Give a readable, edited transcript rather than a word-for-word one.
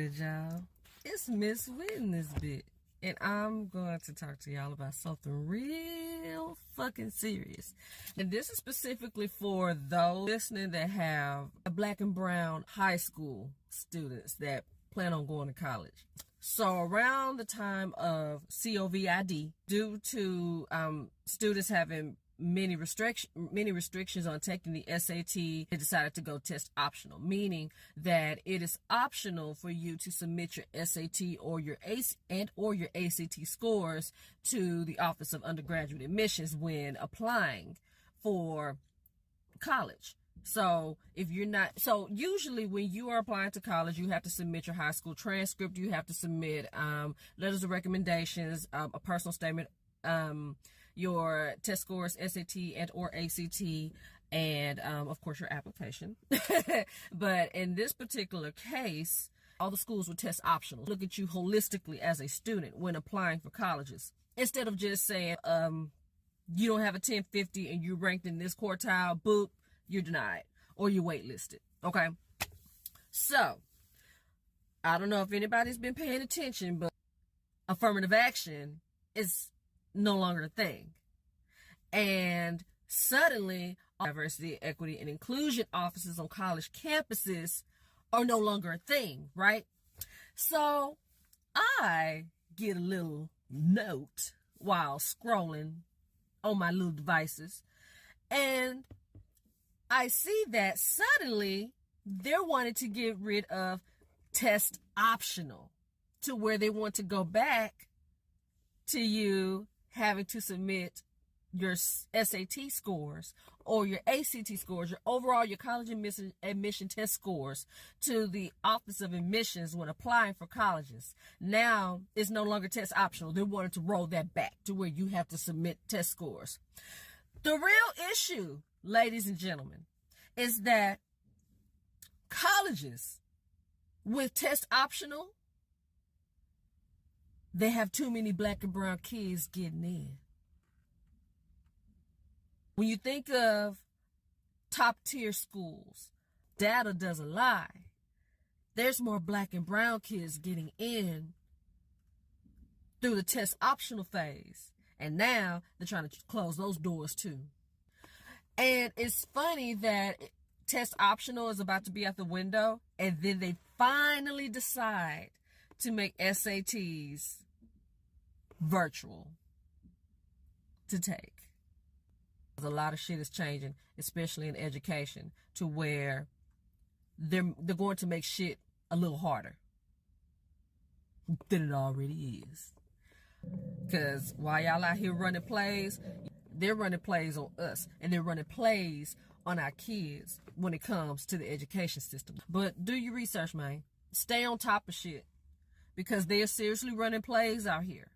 good, y'all? It's Miss Wit in this bit, and I'm going to talk to y'all about something real fucking serious. And this is specifically for those listening that have black and brown high school students that plan on going to college. So around the time of COVID, due to students having many restrictions on taking the SAT, they decided to go test optional, meaning that it is optional for you to submit your SAT or your ACT scores to the Office of Undergraduate Admissions when applying for college. So if you're not, so usually when you are applying to college, you have to submit your high school transcript, you have to submit letters of recommendations, a personal statement, your test scores, SAT and or ACT, and of course your application. But in this particular case, all the schools would test optional, look at you holistically as a student when applying for colleges, instead of just saying you don't have a 1050 and you're ranked in this quartile, boop, you're denied or you're waitlisted. Okay, so I don't know if anybody's been paying attention, but affirmative action is no longer a thing. And suddenly, diversity, equity, and inclusion offices on college campuses are no longer a thing, right? So I get a little note while scrolling on my little devices, and I see that suddenly they're wanting to get rid of test optional, to where they want to go back to you having to submit your SAT scores or your ACT scores, your college admission test scores to the Office of Admissions when applying for colleges. Now it's no longer test optional. They wanted to roll that back to where you have to submit test scores. The real issue, ladies and gentlemen, is that colleges with test optional, they have too many black and brown kids getting in. When you think of top tier schools, data doesn't lie. There's more black and brown kids getting in through the test optional phase. And now they're trying to close those doors too. And it's funny that test optional is about to be out the window, and then they finally decide to make SATs virtual to take. A lot of shit is changing, especially in education, to where they're going to make shit a little harder than it already is. Because while y'all out here running plays, they're running plays on us, and they're running plays on our kids when it comes to the education system. But do your research, man. Stay on top of shit, because they're seriously running plays out here.